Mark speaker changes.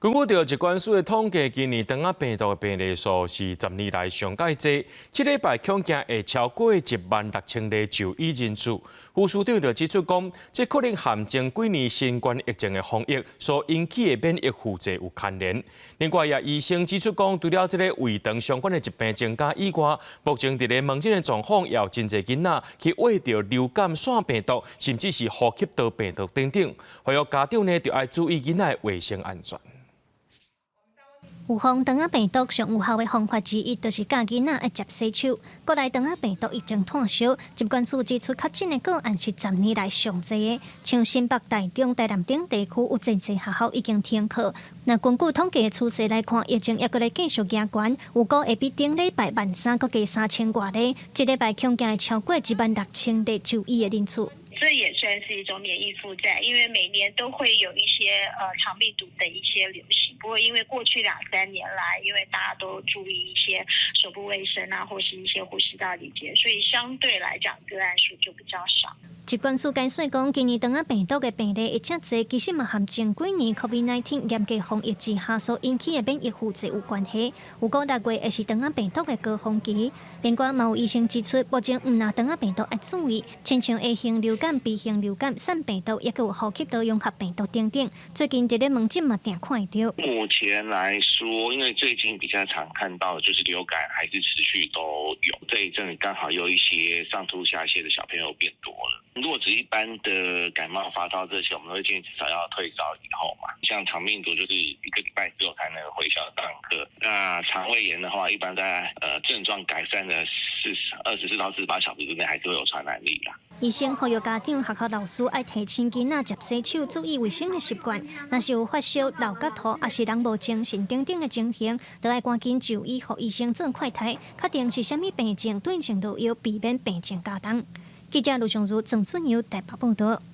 Speaker 1: 根据着疾管署的统计，今年肠仔病毒的病例数是10年来上介济。这礼拜恐惊会超过16000例就医人数。副署长就指出讲，这可能和前几年新冠疫情的防疫所引起的免疫负债有牵连。另外，也医生指出讲，除了这个胃肠相关的疾病增加以外，目前伫个门诊的状况也有真侪囡仔去患着流感腺病毒，甚至是呼吸道病毒等等。呼吁家长呢，就要注意囡仔的卫生安全。
Speaker 2: 预防肠仔病毒上有效的方法之一，就是教囡仔要接洗手。国内肠仔病毒已经炭烧，疾管署指出确诊的个案是10年来上侪的。像新北、台中、台南等地区有真侪学校已经停课。那根据统计的趋势来看，疫情也搁来继续加悬，有估会比顶礼拜13搁加3000多例，这礼拜恐惊会超过16000例就医的人数。
Speaker 3: 这也算是一种免疫负债，因为每年都会有一些肠病毒的一些流行。不过因为过去2-3年来，因为大家都注意一些手部卫生啊，或是一些呼吸道礼节，所以相对来讲个案数就比较少。
Speaker 2: 疾管署解说讲，今年肠仔病毒的病例会遮侪，其实嘛和前几年 COVID-19 严格防疫之下所引起的免疫负债有关系。有估6月也是肠仔病毒的高峰期。另外，嘛有医生指出，目前唔拿肠仔病毒要注意，亲像 A 型流感、B 型流感、腺病毒，也有呼吸道融合病毒等等。最近伫咧门诊嘛定看得到。
Speaker 4: 目前来说，因为最近比较常看到的就是流感还是持续都有，这一阵刚好有一些上吐下泻的小朋友变多了。如果只一般的感冒发烧这些，我们会建议至少要退烧以后嘛。像肠病毒就是1个礼拜之后才能回校上课。那肠胃炎的话，一般在症状改善的24到48小时之内，还是会有传染力啦。
Speaker 2: 医生呼吁家长、学校老师要提醒囡仔接洗手、注意卫生的习惯。若是有发烧、流骨头，还是人无精神等等的情形，都要赶紧就医，予医生做快筛，确定是啥物病症，对症落药，避免病情加重。记者卢尚如、郑春尧台北报道。